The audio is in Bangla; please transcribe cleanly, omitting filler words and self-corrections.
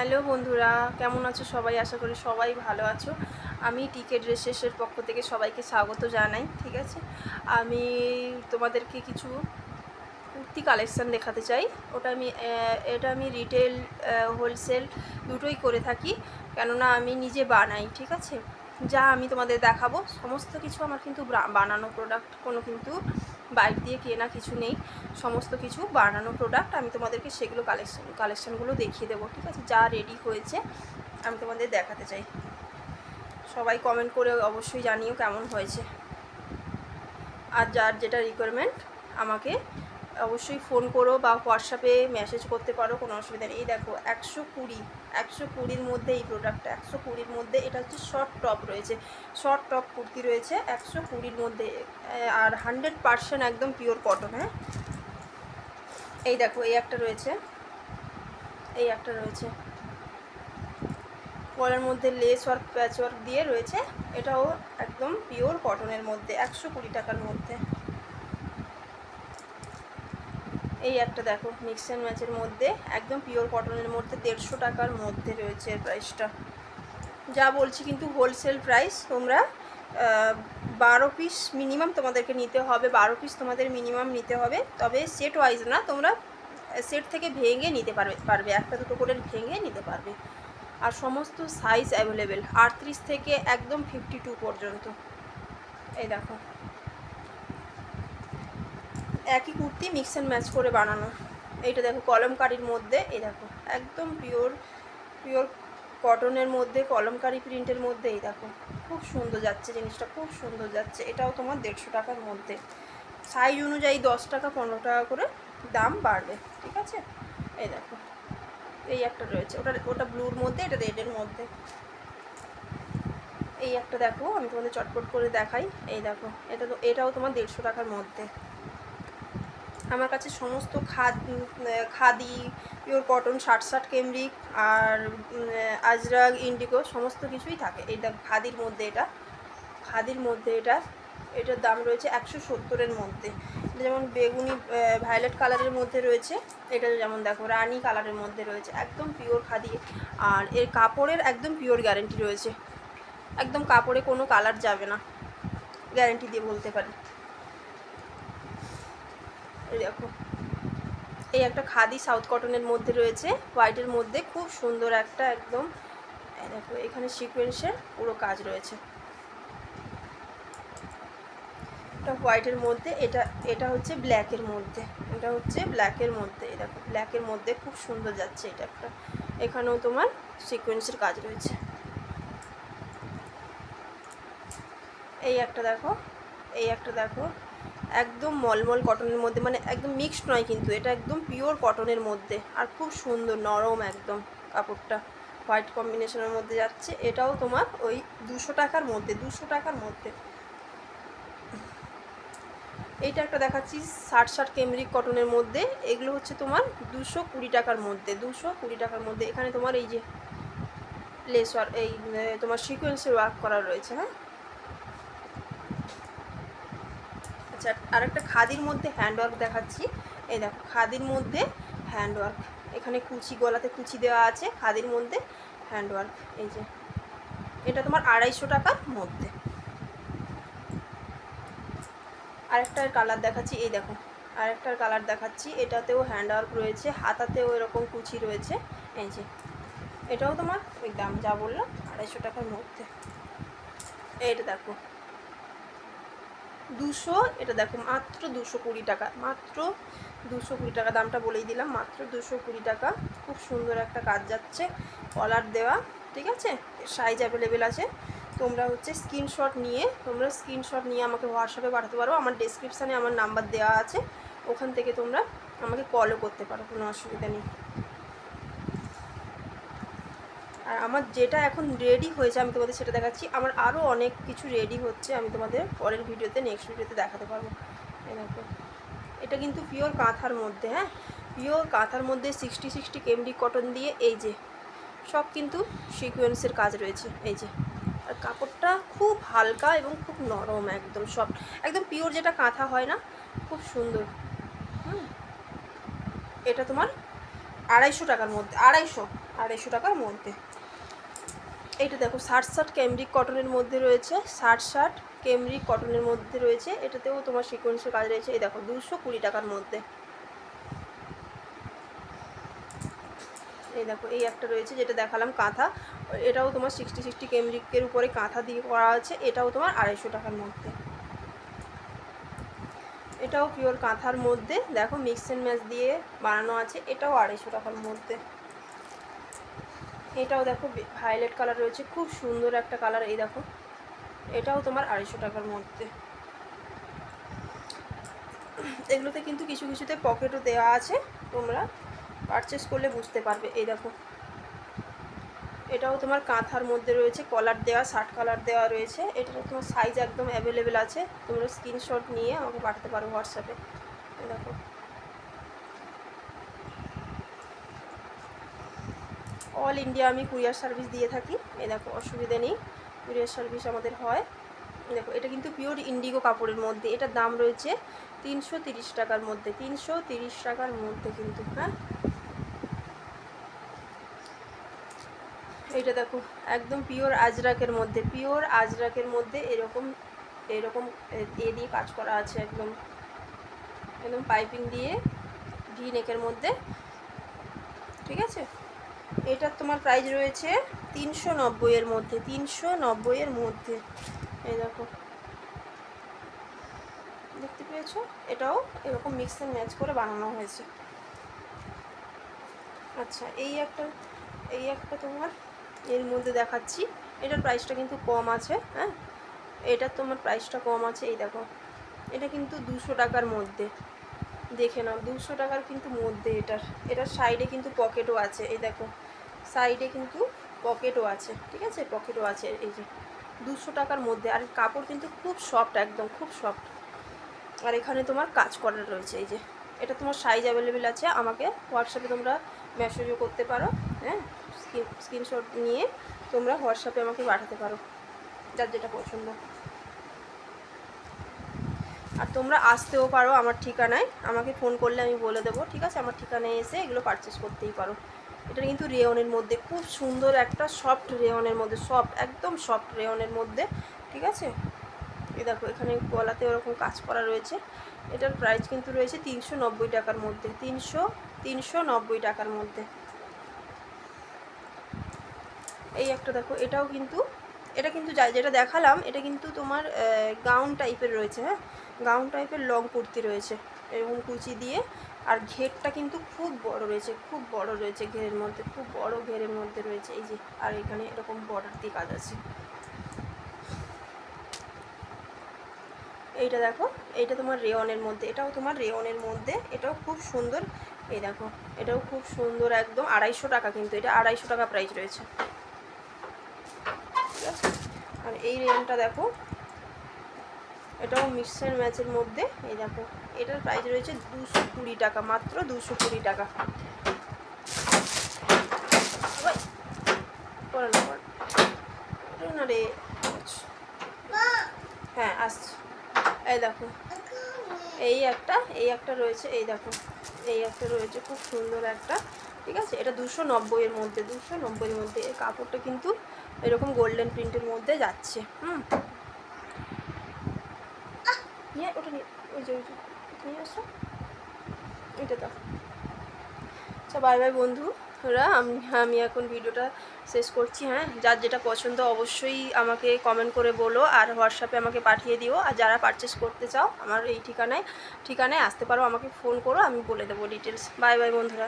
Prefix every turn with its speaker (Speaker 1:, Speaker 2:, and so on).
Speaker 1: হ্যালো বন্ধুরা, কেমন আছো সবাই? আশা করি সবাই ভালো আছো। আমি টিকে ড্রেসেসের পক্ষ থেকে সবাইকে স্বাগত জানাই। ঠিক আছে, আমি তোমাদেরকে কিছু কুর্তি কালেকশান দেখাতে চাই। এটা আমি রিটেল হোলসেল দুটোই করে থাকি, কেননা আমি নিজে বানাই। ঠিক আছে, যা আমি তোমাদের দেখাবো সমস্ত কিছু আমার কিন্তু বানানো প্রোডাক্ট, কোনো কিন্তু বাইরে দিয়ে কেনা কিছু নেই। সমস্ত কিছু বানানো প্রোডাক্ট, আমি তোমাদেরকে সেগুলো কালেকশানগুলো দেখিয়ে দেবো। ঠিক আছে, যা রেডি হয়েছে আমি তোমাদের দেখাতে চাই। সবাই কমেন্ট করে অবশ্যই জানিও কেমন হয়েছে। আর যার যেটা রিকোয়ারমেন্ট আমাকে অবশ্যই ফোন করো বা হোয়াটসঅ্যাপে মেসেজ করতে পারো, কোনো অসুবিধা নেই। এই দেখো 120-120-র মধ্যে এই প্রোডাক্টটা, 120-র মধ্যে এটা হচ্ছে শর্ট টপ রয়েছে, শর্ট টপ কুর্তি রয়েছে 120-র মধ্যে। আর 100% একদম পিওর কটন। হ্যাঁ, এই দেখো এই একটা রয়েছে, এই একটা রয়েছে গলার মধ্যে লেস ওয়ার্ক প্যাচ ওয়ার্ক দিয়ে রয়েছে। এটাও একদম পিওর কটনের মধ্যে 120 টাকার মধ্যে। এই একটা দেখো মিক্স অ্যান্ড ম্যাচের মধ্যে একদম পিওর কটনের মধ্যে 150 টাকার মধ্যে রয়েছে এর প্রাইসটা। যা বলছি কিন্তু হোলসেল প্রাইস। তোমরা 12 পিস মিনিমাম তোমাদেরকে নিতে হবে, 12 পিস তোমাদের মিনিমাম নিতে হবে। তবে সেট ওয়াইজ না, তোমরা সেট থেকে ভেঙে নিতে পারবে, একটা দুটো করে ভেঙে নিতে পারবে। আর সমস্ত সাইজ অ্যাভেলেবেল, 38 থেকে একদম 52 পর্যন্ত। এই দেখো একই কুর্তি মিক্স অ্যান্ড ম্যাচ করে বানানো। এইটা দেখো কলমকারির মধ্যে, এই দেখো একদম পিওর পিওর কটনের মধ্যে কলমকারি প্রিন্টের মধ্যে। এই দেখো খুব সুন্দর যাচ্ছে জিনিসটা, খুব সুন্দর যাচ্ছে। এটাও তোমার 150 টাকার মধ্যে। সাইজ অনুযায়ী 10 টাকা 15 টাকা করে দাম বাড়বে। ঠিক আছে, এই দেখো এই একটা রয়েছে, ওটা ব্লুর মধ্যে, এটা রেডের মধ্যে। এই একটা দেখো, আমি তোমাদের চটপট করে দেখাই। এই দেখো এটাও তোমার 150 টাকার মধ্যে। আমার কাছে সমস্ত খাদি পিওর কটন, শার্ট কেমরিক আর আজরাক ইন্ডিগো সমস্ত কিছুই থাকে। এই দেখ খাদির মধ্যে, খাদির মধ্যে এটার দাম রয়েছে 170-এর মধ্যে। এটা যেমন বেগুনি ভায়োলেট কালারের মধ্যে রয়েছে, এটা যেমন দেখো রানি কালারের মধ্যে রয়েছে, একদম পিওর খাদি। আর এর কাপড়ের একদম পিওর গ্যারেন্টি রয়েছে, একদম কাপড়ে কোনো কালার যাবে না, গ্যারেন্টি দিয়ে বলতে পারি। এই দেখো এই একটা খাদি সাউথ কটনের মধ্যে রয়েছে, হোয়াইটের মধ্যে খুব সুন্দর একটা একদম। দেখো এখানে সিকোয়েন্সের পুরো কাজ রয়েছে। এটা হোয়াইটের মধ্যে, এটা হচ্ছে ব্ল্যাকের মধ্যে, এটা হচ্ছে ব্ল্যাকের মধ্যে। এই দেখো ব্ল্যাকের মধ্যে খুব সুন্দর যাচ্ছে এটা একটা। এখানেও তোমার সিকোয়েন্সের কাজ রয়েছে। এই একটা দেখো, এই একটা দেখো একদম মলমল কটনের মধ্যে, মানে একদম মিক্সড নয় কিন্তু, এটা একদম পিওর কটনের মধ্যে আর খুব সুন্দর নরম একদম কাপড়টা, হোয়াইট কম্বিনেশনের মধ্যে যাচ্ছে। এটাও তোমার ওই 200 টাকার মধ্যে, 200 টাকার মধ্যে। এইটা একটা দেখাচ্ছি শার্ট কেমরিক কটনের মধ্যে, এগুলো হচ্ছে তোমার 220 টাকার মধ্যে, 220 টাকার মধ্যে। এখানে তোমার এই যে লেস ওয়ার্ক, এই তোমার সিকোয়েন্সের ওয়ার্ক করা রয়েছে। হ্যাঁ, আচ্ছা আরেকটা খাদির মধ্যে হ্যান্ডওয়ার্ক দেখাচ্ছি। এই দেখো খাদির মধ্যে হ্যান্ডওয়ার্ক, এখানে কুচি, গলাতে কুচি দেওয়া আছে, খাদির মধ্যে হ্যান্ডওয়ার্ক। এই যে এটা তোমার 250 টাকার মধ্যে। আরেকটার কালার দেখাচ্ছি, এই দেখো আরেকটার কালার দেখাচ্ছি, এটাতেও হ্যান্ডওয়ার্ক রয়েছে, হাতাতেও এরকম কুচি রয়েছে। এই যে এটাও তোমার ওই দাম যা বললাম 250 টাকার মধ্যে। এইটা দেখো 200, এটা দেখো মাত্র 220 টাকা, মাত্র 220 টাকা, দামটা বলেই দিলাম, মাত্র 220 টাকা। খুব সুন্দর একটা কাজ যাচ্ছে, কলার দেওয়া। ঠিক আছে, সাইজ অ্যাভেলেবেল আছে। তোমরা হচ্ছে স্ক্রিনশট নিয়ে আমাকে হোয়াটসঅ্যাপে পাঠাতে পারো। আমার ডেসক্রিপশানে আমার নাম্বার দেওয়া আছে, ওখান থেকে তোমরা আমাকে কলও করতে পারো, কোনো অসুবিধা নেই। আর আমার যেটা এখন রেডি হয়েছে আমি তোমাদের সেটা দেখাচ্ছি। আমার আরও অনেক কিছু রেডি হচ্ছে, আমি তোমাদের পরের ভিডিওতে, নেক্সট ভিডিওতে দেখাতে পারবো। এই দেখো এটা কিন্তু পিওর কাঁথার মধ্যে। হ্যাঁ, পিওর কাঁথার মধ্যে 60 কেমডি কটন দিয়ে, এই যে সব কিন্তু সিকোয়েন্সের কাজ রয়েছে। এই যে আর কাপড়টা খুব হালকা এবং খুব নরম, একদম সফট, একদম পিওর যেটা কাঁথা হয় না, খুব সুন্দর। এটা তোমার 250 টাকার মধ্যে, 250 টাকার মধ্যে। এইটা দেখো শার্ট ক্যামরিক কটনের মধ্যে রয়েছে, শার্ট ক্যামরিক কটনের মধ্যে রয়েছে, এটাতেও তোমার সিকোয়েন্সের কাজ রয়েছে। এই দেখো 220 টাকার মধ্যে। এই দেখো এই একটা রয়েছে যেটা দেখালাম কাঁথা, এটাও তোমার 60 ক্যামরিকের উপরে কাঁথা দিয়ে করা আছে, এটাও তোমার 250 টাকার মধ্যে। এটাও পিওর কাঁথার মধ্যে, দেখো মিক্স অ্যান্ড ম্যাচ দিয়ে বানানো আছে, এটাও 250 টাকার মধ্যে। এটাও দেখো ভায়োলেট কালার রয়েছে, খুব সুন্দর একটা কালার। এই দেখো এটাও তোমার 250 টাকার মধ্যে। এগুলোতে কিন্তু কিছু কিছুতে পকেটও দেওয়া আছে, তোমরা পারচেস করলে বুঝতে পারবে। এই দেখো এটাও তোমার কাঁথার মধ্যে রয়েছে, কলার দেওয়া, শার্ট কালার দেওয়া রয়েছে। এটাও তোমার সাইজ একদম অ্যাভেলেবেল আছে, তোমরা স্ক্রিনশট নিয়ে আমাকে পাঠাতে পারো হোয়াটসঅ্যাপে। দেখো অল ইন্ডিয়া আমি কুরিয়ার সার্ভিস দিয়ে থাকি। এই দেখো অসুবিধা নেই, কুরিয়ার সার্ভিস আমাদের হয়। দেখো এটা কিন্তু পিওর ইন্ডিগো কাপড়ের মধ্যে, এটার দাম রয়েছে 330 টাকার মধ্যে, 330 টাকার মধ্যে কিন্তু। হ্যাঁ এইটা দেখো একদম পিওর আজরাকের মধ্যে, পিওর আজরাকের মধ্যে এরকম এরকম এ দিয়ে কাজ করা আছে, একদম একদম পাইপিং দিয়ে ভি নেকের মধ্যে, ঠিক আছে। এটার তোমার প্রাইস রয়েছে 390 এর মধ্যে, 390 এর মধ্যে। এই দেখো দেখতে পেয়েছো, এটাও এরকম মিক্স অ্যান্ড ম্যাচ করে বানানো হয়েছে। আচ্ছা এই একটা তোমার এর মধ্যে দেখাচ্ছি, এটার প্রাইসটা কিন্তু কম আছে। হ্যাঁ এটার তোমার প্রাইসটা কম আছে। এই দেখো এটা কিন্তু 200 টাকার মধ্যে, দেখে নাও 200 টাকার কিন্তু মধ্যে। এটার সাইডে কিন্তু পকেটও আছে, এই দেখো সাইডে কিন্তু পকেটও আছে, ঠিক আছে, পকেটও আছে। এই যে 200 টাকার মধ্যে, আর কাপড় কিন্তু খুব সফট, একদম খুব সফট। আর এখানে তোমার কাজ করা রয়েছে। এই যে এটা তোমার সাইজ অ্যাভেলেবেল আছে, আমাকে হোয়াটসঅ্যাপে তোমরা মেসেজও করতে পারো। হ্যাঁ স্ক্রিনশট নিয়ে তোমরা হোয়াটসঅ্যাপে আমাকে পাঠাতে পারো, যার যেটা পছন্দ। আর তোমরা আসতেও পারো আমার ঠিকানায়, আমাকে ফোন করলে আমি বলে দেবো, ঠিক আছে, আমার ঠিকানায় এসে এগুলো পারচেস করতেই পারো। এটা কিন্তু রেয়নের মধ্যে, খুব সুন্দর একটা সফট রেয়নের মধ্যে, সফট একদম সফট রেয়নের মধ্যে, ঠিক আছে। এই দেখো এখানে গলাতে ওরকম কাজ করা রয়েছে। এটার প্রাইস কিন্তু রয়েছে 390 টাকার মধ্যে, 390 টাকার মধ্যে। এই একটা দেখো এটাও কিন্তু, এটা কিন্তু যেটা দেখালাম এটা কিন্তু তোমার গাউন টাইপের রয়েছে। হ্যাঁ গাউন টাইপের লং কুর্তি রয়েছে এরকম কুচি দিয়ে, আর ঘেরটা কিন্তু খুব বড় রয়েছে, খুব বড় রয়েছে ঘেরের মধ্যে, খুব বড় ঘেরের মধ্যে রয়েছে। এই যে আর এখানে এরকম বর্ডার দিয়ে কাজ আছে। এইটা দেখো এইটা তোমার রেয়নের মধ্যে, এটাও তোমার রেয়নের মধ্যে, এটাও খুব সুন্দর। এই দেখো এটাও খুব সুন্দর, একদম 250 টাকা কিন্তু, এটা 250 টাকা প্রাইস রয়েছে, ঠিক আছে। আর এই রেয়নটা দেখো এটাও মিক্স অ্যান্ড ম্যাচের মধ্যে। এই দেখো এটার প্রাইস রয়েছে 220 টাকা, মাত্র 220 টাকা। না রে, হ্যাঁ আসছি। এই দেখো এই একটা রয়েছে, এই দেখো এই একটা রয়েছে খুব সুন্দর একটা, ঠিক আছে। এটা 290 এর মধ্যে, 290 এর মধ্যে। এই কাপড়টা কিন্তু এরকম গোল্ডেন প্রিন্টের মধ্যে যাচ্ছে। নিয়ে ওটা নিয়ে ওই যে নিয়ে আসো, এটা দাও। আচ্ছা বাই বাই বন্ধুরা, আমি এখন ভিডিওটা শেষ করছি। হ্যাঁ যার যেটা পছন্দ অবশ্যই আমাকে কমেন্ট করে বলো, আর হোয়াটসঅ্যাপে আমাকে পাঠিয়ে দিও। আর যারা পারচেস করতে চাও আমার এই ঠিকানায় আসতে পারো, আমাকে ফোন করো, আমি বলে দেবো ডিটেলস। বাই বাই বন্ধুরা।